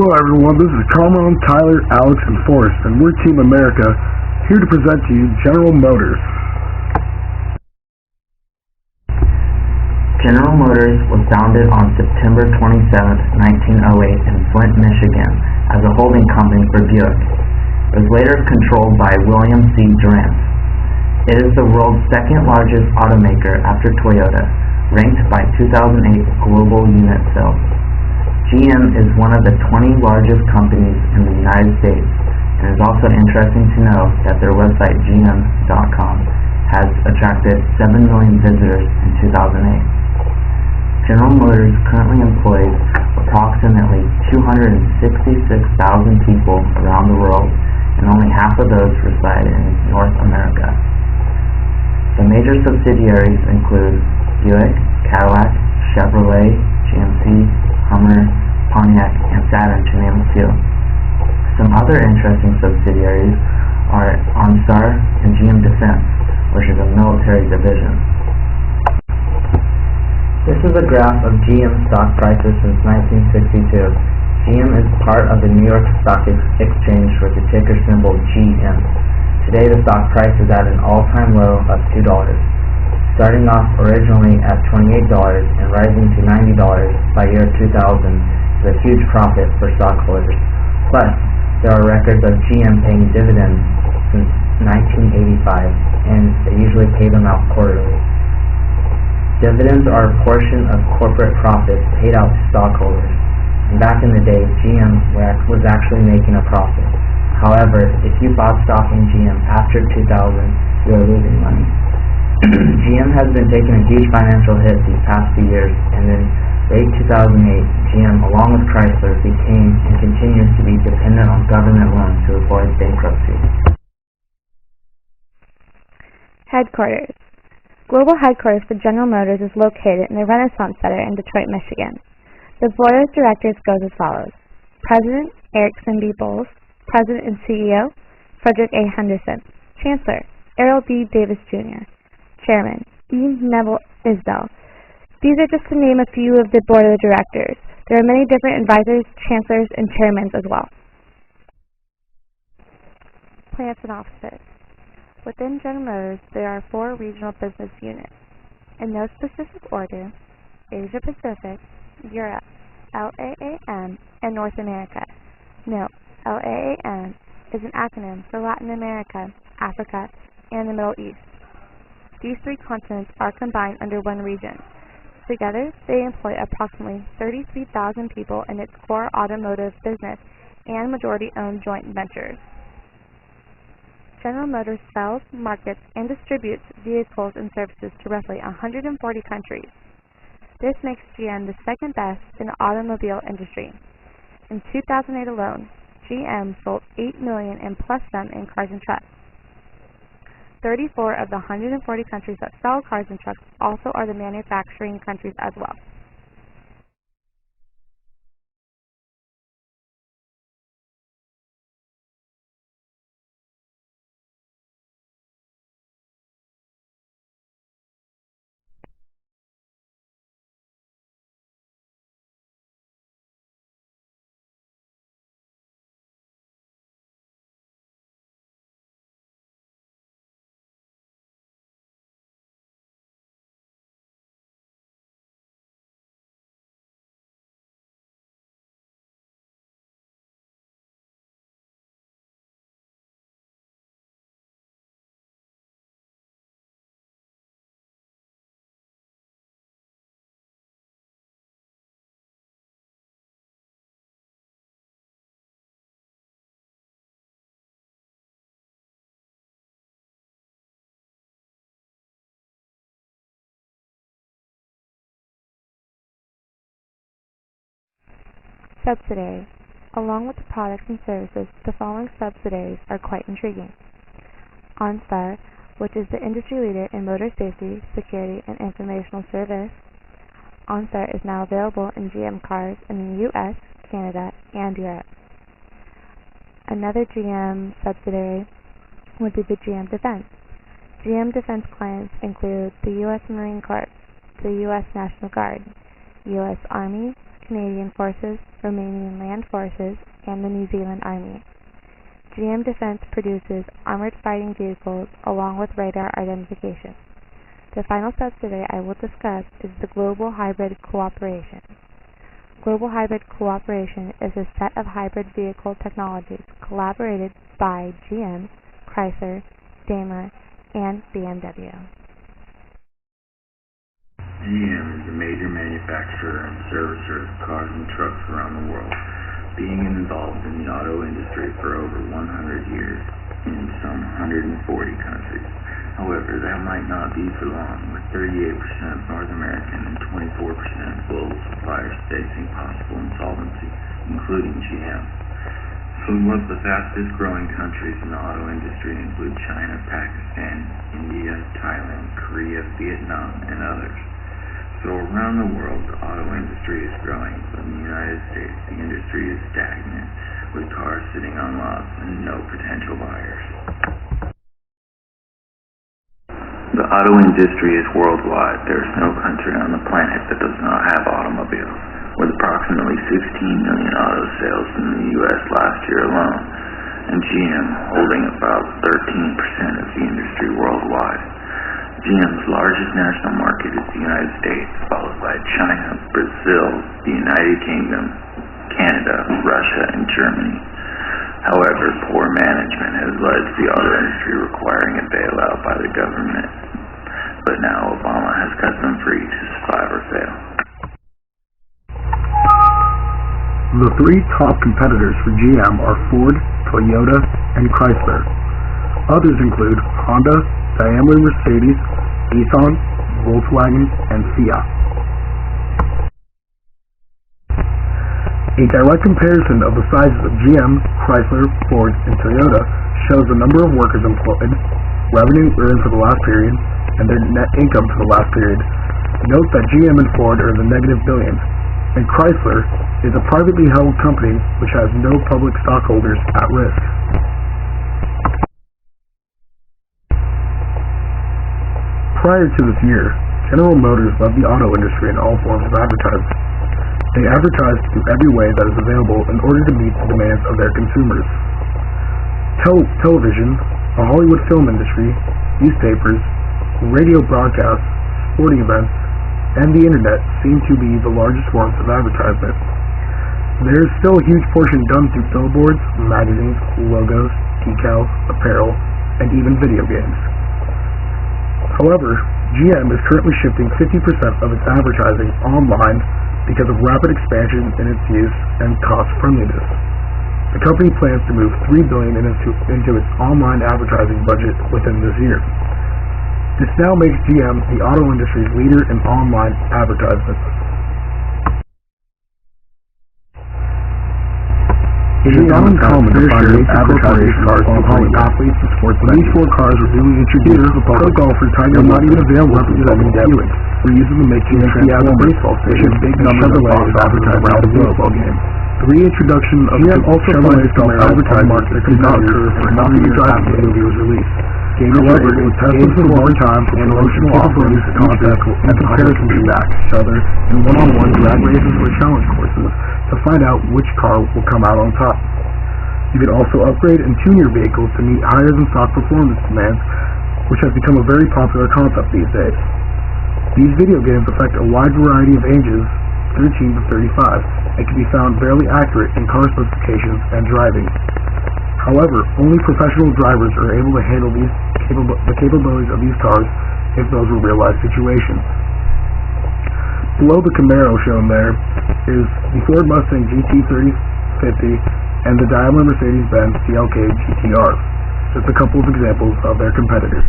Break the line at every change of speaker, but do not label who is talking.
Hello everyone, this is Carmel, Tyler, Alex, and Forrest, and we're Team America, here to present to you General Motors.
General Motors was founded on September 27, 1908 in Flint, Michigan as a holding company for Buick. It was later controlled by William C. Durant. It is the world's second largest automaker after Toyota, ranked by 2008 global unit sales. GM is one of the 20 largest companies in the United States, and it is also interesting to know that their website gm.com has attracted 7 million visitors in 2008. General Motors currently employs approximately 266,000 people around the world, and only half of those reside in North America. The major subsidiaries include Buick, Cadillac, Chevrolet, GMC, Hummer, Pontiac, and Saturn, to name a few. Some other interesting subsidiaries are OnStar and GM Defense, which is a military division.
This is a graph of GM stock prices since 1962. GM is part of the New York Stock Exchange with the ticker symbol GM. Today the stock price is at an all-time low of $2, starting off originally at $28 and rising to $90 by year 2000 is a huge profit for stockholders. Plus, there are records of GM paying dividends since 1985, and they usually pay them out quarterly. Dividends are a portion of corporate profits paid out to stockholders. And back in the day, GM was actually making a profit. However, if you bought stock in GM after 2000, you are losing money. GM has been taking a huge financial hit these past few years, and in late 2008, GM, along with Chrysler, became and continues to be dependent on government loans to avoid bankruptcy.
Headquarters. Global headquarters for General Motors is located in the Renaissance Center in Detroit, Michigan. The board of directors goes as follows: President Erickson B. Bowles, President and CEO Frederick A. Henderson, Chancellor Errol B. Davis Jr., Chairman E. Neville Isbell. These are just to name a few of the board of directors. There are many different advisors, chancellors, and chairmen as well. Plants and offices. Within General Motors, there are 4 regional business units. In no specific order: Asia Pacific, Europe, LAAM, and North America. Note, LAAM is an acronym for Latin America, Africa, and the Middle East. These 3 continents are combined under one region. Together, they employ approximately 33,000 people in its core automotive business and majority-owned joint ventures. General Motors sells, markets, and distributes vehicles and services to roughly 140 countries. This makes GM the second best in the automobile industry. In 2008 alone, GM sold 8 million and plus some in cars and trucks. 34 of the 140 countries that sell cars and trucks also are the manufacturing countries as well. Subsidiaries. Along with the products and services, the following subsidiaries are quite intriguing. OnStar, which is the industry leader in motor safety, security, and informational service. OnStar is now available in GM cars in the US, Canada, and Europe. Another GM subsidiary would be the GM Defense. GM Defense clients include the U.S. Marine Corps, the U.S. National Guard, U.S. Army, Canadian Forces, Romanian Land Forces, and the New Zealand Army. GM Defense produces armored fighting vehicles along with radar identification. The final step today I will discuss is the Global Hybrid Cooperation. Global Hybrid Cooperation is a set of hybrid vehicle technologies collaborated by GM, Chrysler, Daimler, and BMW.
GM is a major manufacturer and servicer of cars and trucks around the world, being involved in the auto industry for over 100 years in some 140 countries. However, that might not be for long, with 38% North American and 24% global suppliers facing possible insolvency, including GM. Some of the fastest growing countries in the auto industry include China, Pakistan, India, Thailand, Korea, Vietnam, and others. So around the world, the auto industry is growing, but in the United States, the industry is stagnant, with cars sitting on lots and no potential buyers. The auto industry is worldwide. There is no country on the planet that does not have automobiles, with approximately 16 million auto sales in the U.S. last year alone, and GM holding about 13% of the industry worldwide. GM's largest national market is the United States, followed by China, Brazil, the United Kingdom, Canada, Russia, and Germany. However, poor management has led to the auto industry requiring a bailout by the government. But now Obama has cut them free to survive or fail.
The three top competitors for GM are Ford, Toyota, and Chrysler. Others include Honda, Daimler, Mercedes, Nissan, Volkswagen, and Fiat. A direct comparison of the sizes of GM, Chrysler, Ford, and Toyota shows the number of workers employed, revenue earned for the last period, and their net income for the last period. Note that GM and Ford are in the negative billions, and Chrysler is a privately held company which has no public stockholders at risk. Prior to this year, General Motors led the auto industry in all forms of advertising. They advertised through every way that is available in order to meet the demands of their consumers. Television, the Hollywood film industry, newspapers, radio broadcasts, sporting events, and the internet seem to be the largest forms of advertisement. There is still a huge portion done through billboards, magazines, logos, decals, apparel, and even video games. However, GM is currently shifting 50% of its advertising online because of rapid expansion in its use and cost-friendliness. The company plans to move $3 billion into its online advertising budget within this year. This now makes GM the auto industry's leader in online advertisements. It is not uncommon to find advertising cars involving athletes and sports. When these four cars were newly introduced to the public, pro golfers Tiger Woods not even available representing Buick were using them to make Seattle baseball stadium big numbers of box advertising around the baseball game. The reintroduction of GM also Chevrolet's advertising market could not occur for another year after the movie was released. However, it was tested for more time for promotional offerings, contests, and comparison to each other in one-on-one drag races or challenge courses to find out which car will come out on top. You can also upgrade and tune your vehicles to meet higher than stock performance demands, which has become a very popular concept these days. These video games affect a wide variety of ages, 13 to 35, and can be found fairly accurate in car specifications and driving. However, only professional drivers are able to handle the capabilities of these cars if those were real-life situations. Below the Camaro shown there is the Ford Mustang GT350 and the Daimler Mercedes-Benz CLK GTR, just a couple of examples of their competitors.